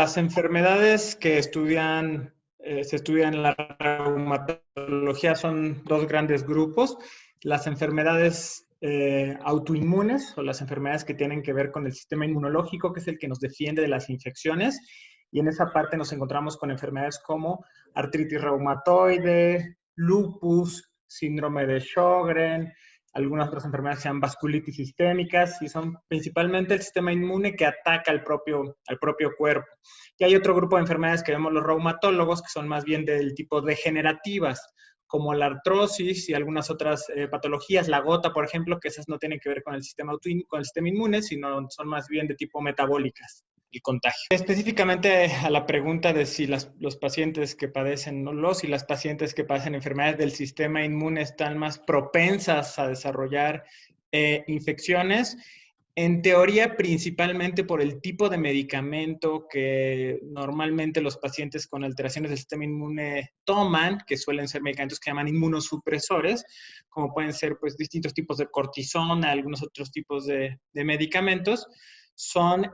Las enfermedades que se estudian en la reumatología son dos grandes grupos. Las enfermedades autoinmunes o las enfermedades que tienen que ver con el sistema inmunológico, que es el que nos defiende de las infecciones. Y en esa parte nos encontramos con enfermedades como artritis reumatoide, lupus, síndrome de Sjögren, algunas otras enfermedades que se llaman vasculitis sistémicas y son principalmente el sistema inmune que ataca al propio cuerpo. Y hay otro grupo de enfermedades que vemos los reumatólogos que son más bien del tipo degenerativas, como la artrosis y algunas otras patologías, la gota, por ejemplo, que esas no tienen que ver con el sistema inmune, sino son más bien de tipo metabólicas y contagio. Específicamente a la pregunta de si los pacientes que padecen, no los y las pacientes que padecen enfermedades del sistema inmune están más propensas a desarrollar infecciones, en teoría, principalmente por el tipo de medicamento que normalmente los pacientes con alteraciones del sistema inmune toman, que suelen ser medicamentos que llaman inmunosupresores, como pueden ser pues, distintos tipos de cortisona, algunos otros tipos de medicamentos, son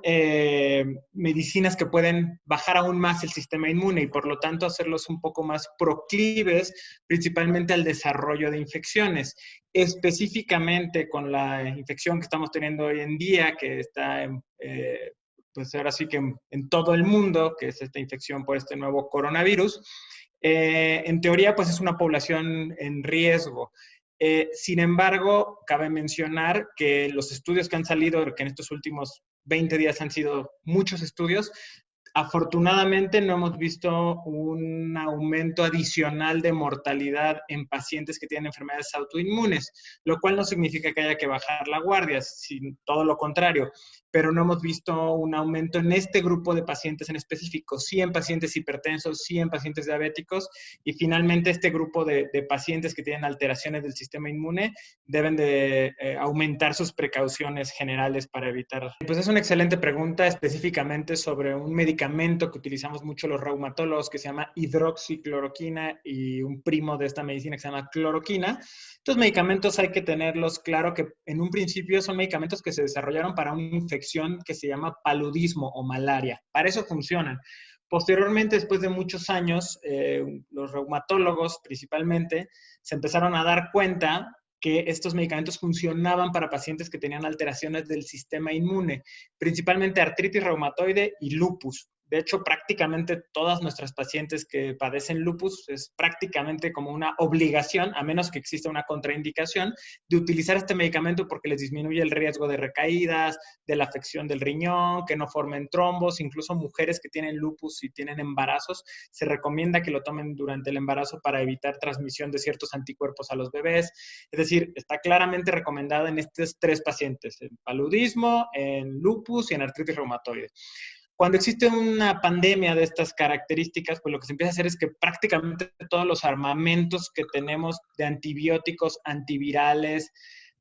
medicinas que pueden bajar aún más el sistema inmune y por lo tanto hacerlos un poco más proclives principalmente al desarrollo de infecciones. Específicamente con la infección que estamos teniendo hoy en día, que está pues ahora sí que en todo el mundo, que es esta infección por este nuevo coronavirus, en teoría pues es una población en riesgo. Sin embargo, cabe mencionar que los estudios que han salido, que en estos últimos 20 días han sido muchos estudios, afortunadamente no hemos visto un aumento adicional de mortalidad en pacientes que tienen enfermedades autoinmunes, lo cual no significa que haya que bajar la guardia, sino todo lo contrario, pero no hemos visto un aumento en este grupo de pacientes en específico, sí en pacientes hipertensos, sí en pacientes diabéticos, y finalmente este grupo de pacientes que tienen alteraciones del sistema inmune deben de aumentar sus precauciones generales para evitar. Pues es una excelente pregunta específicamente sobre un medicamento que utilizamos mucho los reumatólogos que se llama hidroxicloroquina y un primo de esta medicina que se llama cloroquina. Estos medicamentos hay que tenerlos claro que en un principio son medicamentos que se desarrollaron para una infección que se llama paludismo o malaria. Para eso funcionan. Posteriormente, después de muchos años, los reumatólogos principalmente se empezaron a dar cuenta que estos medicamentos funcionaban para pacientes que tenían alteraciones del sistema inmune, principalmente artritis reumatoide y lupus. De hecho, prácticamente todas nuestras pacientes que padecen lupus es prácticamente como una obligación, a menos que exista una contraindicación, de utilizar este medicamento porque les disminuye el riesgo de recaídas, de la afección del riñón, que no formen trombos, incluso mujeres que tienen lupus y tienen embarazos, se recomienda que lo tomen durante el embarazo para evitar transmisión de ciertos anticuerpos a los bebés. Es decir, está claramente recomendada en estos tres pacientes, en paludismo, en lupus y en artritis reumatoide. Cuando existe una pandemia de estas características, pues lo que se empieza a hacer es que prácticamente todos los armamentos que tenemos de antibióticos, antivirales,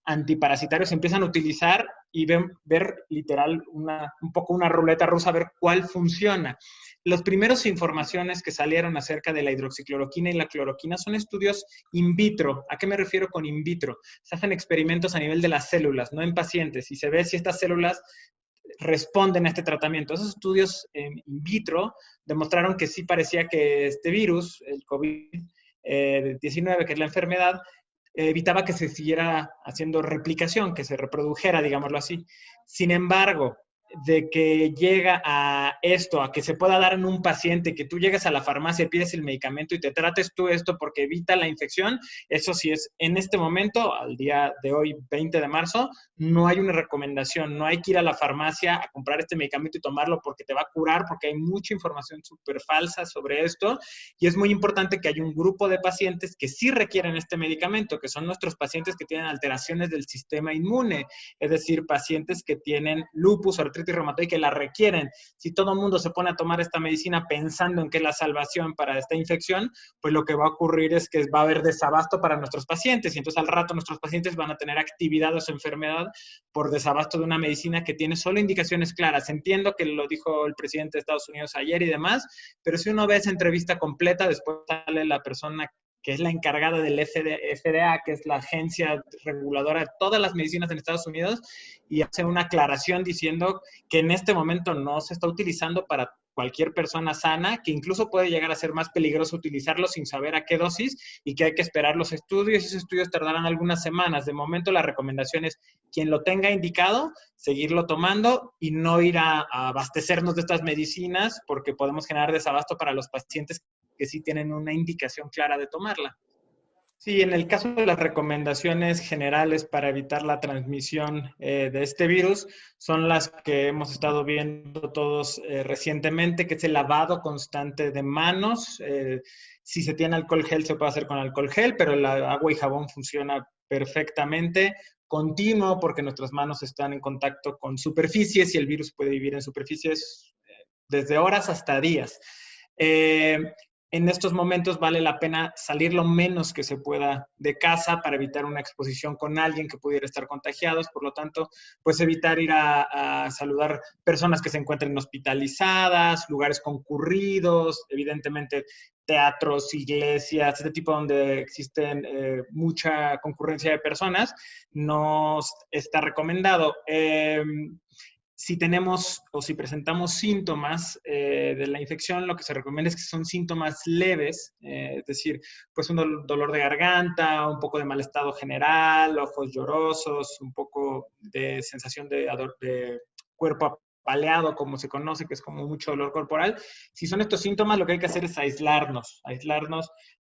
antiparasitarios se empiezan a utilizar y ver literal un poco una ruleta rusa, a ver cuál funciona. Las primeras informaciones que salieron acerca de la hidroxicloroquina y la cloroquina son estudios in vitro. ¿A qué me refiero con in vitro? Se hacen experimentos a nivel de las células, no en pacientes, y se ve si estas células responden a este tratamiento. Esos estudios in vitro demostraron que sí parecía que este virus, el COVID-19, que es la enfermedad, evitaba que se siguiera haciendo replicación, que se reprodujera, digámoslo así. Sin embargo, de que llega a esto, a que se pueda dar en un paciente, que tú llegues a la farmacia, pides el medicamento y te trates tú esto porque evita la infección, eso sí es en este momento, al día de hoy, 20 de marzo, no hay una recomendación, no hay que ir a la farmacia a comprar este medicamento y tomarlo porque te va a curar, porque hay mucha información súper falsa sobre esto y es muy importante que haya un grupo de pacientes que sí requieren este medicamento, que son nuestros pacientes que tienen alteraciones del sistema inmune, es decir, pacientes que tienen lupus o artritis reumatoide que la requieren. Si todo el mundo se pone a tomar esta medicina pensando en que es la salvación para esta infección, pues lo que va a ocurrir es que va a haber desabasto para nuestros pacientes y entonces al rato nuestros pacientes van a tener actividad o su enfermedad por desabasto de una medicina que tiene solo indicaciones claras. Entiendo que lo dijo el presidente de Estados Unidos ayer y demás, pero si uno ve esa entrevista completa, después sale la persona que es la encargada del FDA, que es la agencia reguladora de todas las medicinas en Estados Unidos, y hace una aclaración diciendo que en este momento no se está utilizando para cualquier persona sana, que incluso puede llegar a ser más peligroso utilizarlo sin saber a qué dosis y que hay que esperar los estudios. Esos estudios tardarán algunas semanas. De momento la recomendación es quien lo tenga indicado, seguirlo tomando y no ir a abastecernos de estas medicinas porque podemos generar desabasto para los pacientes que sí tienen una indicación clara de tomarla. Sí, en el caso de las recomendaciones generales para evitar la transmisión de este virus, son las que hemos estado viendo todos recientemente, que es el lavado constante de manos. Si se tiene alcohol gel, se puede hacer con alcohol gel, pero el agua y jabón funciona perfectamente. Continuo, porque nuestras manos están en contacto con superficies y el virus puede vivir en superficies desde horas hasta días. En estos momentos vale la pena salir lo menos que se pueda de casa para evitar una exposición con alguien que pudiera estar contagiados. Por lo tanto, pues evitar ir a saludar personas que se encuentren hospitalizadas, lugares concurridos, evidentemente teatros, iglesias, este tipo donde existen mucha concurrencia de personas, no está recomendado. Si tenemos o si presentamos síntomas de la infección, lo que se recomienda es que son síntomas leves, es decir, pues un dolor de garganta, un poco de mal estado general, ojos llorosos, un poco de sensación de cuerpo apaleado, como se conoce, que es como mucho dolor corporal. Si son estos síntomas, lo que hay que hacer es aislarnos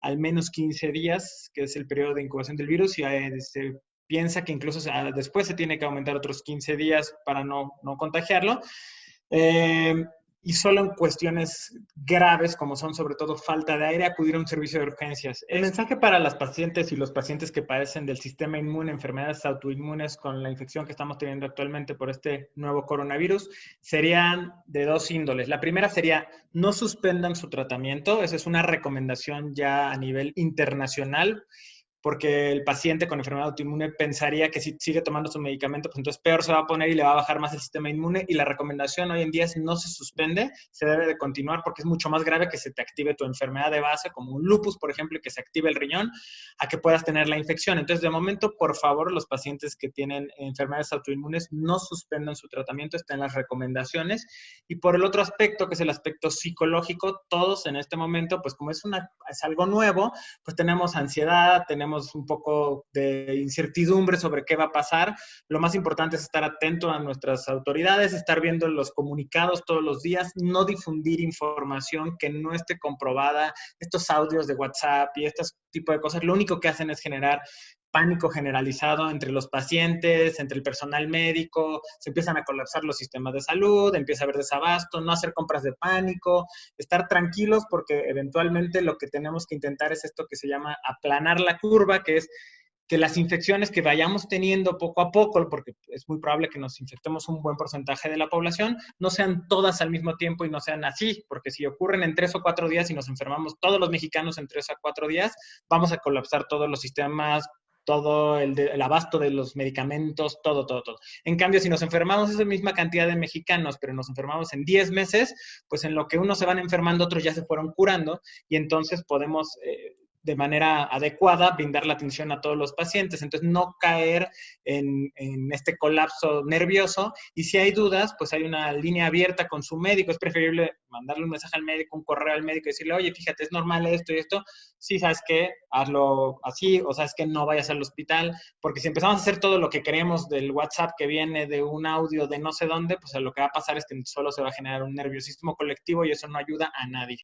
al menos 15 días, que es el periodo de incubación del virus, y piensa que incluso después se tiene que aumentar otros 15 días para no contagiarlo. Y solo en cuestiones graves, como son sobre todo falta de aire, acudir a un servicio de urgencias. El mensaje para las pacientes y los pacientes que padecen del sistema inmune, enfermedades autoinmunes con la infección que estamos teniendo actualmente por este nuevo coronavirus, serían de dos índoles. La primera sería, no suspendan su tratamiento. Esa es una recomendación ya a nivel internacional, porque el paciente con enfermedad autoinmune pensaría que si sigue tomando su medicamento, pues entonces peor se va a poner y le va a bajar más el sistema inmune. Y la recomendación hoy en día es no se suspende, se debe de continuar porque es mucho más grave que se te active tu enfermedad de base, como un lupus, por ejemplo, y que se active el riñón, a que puedas tener la infección. Entonces, de momento, por favor, los pacientes que tienen enfermedades autoinmunes no suspendan su tratamiento, están las recomendaciones. Y por el otro aspecto, que es el aspecto psicológico, todos en este momento, pues como es algo nuevo, pues tenemos ansiedad, tenemos un poco de incertidumbre sobre qué va a pasar. Lo más importante es estar atento a nuestras autoridades, estar viendo los comunicados todos los días, no difundir información que no esté comprobada. Estos audios de WhatsApp y este tipo de cosas, lo único que hacen es generar pánico generalizado entre los pacientes, entre el personal médico, se empiezan a colapsar los sistemas de salud, empieza a haber desabasto, no hacer compras de pánico, estar tranquilos porque eventualmente lo que tenemos que intentar es esto que se llama aplanar la curva, que es que las infecciones que vayamos teniendo poco a poco, porque es muy probable que nos infectemos un buen porcentaje de la población, no sean todas al mismo tiempo y no sean así, porque si ocurren en 3 o 4 días y nos enfermamos todos los mexicanos en 3 a 4 días, vamos a colapsar todos los sistemas, todo el abasto de los medicamentos, todo. En cambio, si nos enfermamos esa misma cantidad de mexicanos, pero nos enfermamos en 10 meses, pues en lo que unos se van enfermando, otros ya se fueron curando y entonces podemos de manera adecuada brindar la atención a todos los pacientes. Entonces, no caer en este colapso nervioso. Y si hay dudas, pues hay una línea abierta con su médico. Es preferible mandarle un mensaje al médico, un correo al médico y decirle, oye, fíjate, es normal esto y esto. Sí, ¿sabes qué? Hazlo así, o sabes que no vayas al hospital. Porque si empezamos a hacer todo lo que queremos del WhatsApp que viene de un audio de no sé dónde, pues lo que va a pasar es que solo se va a generar un nerviosismo colectivo y eso no ayuda a nadie.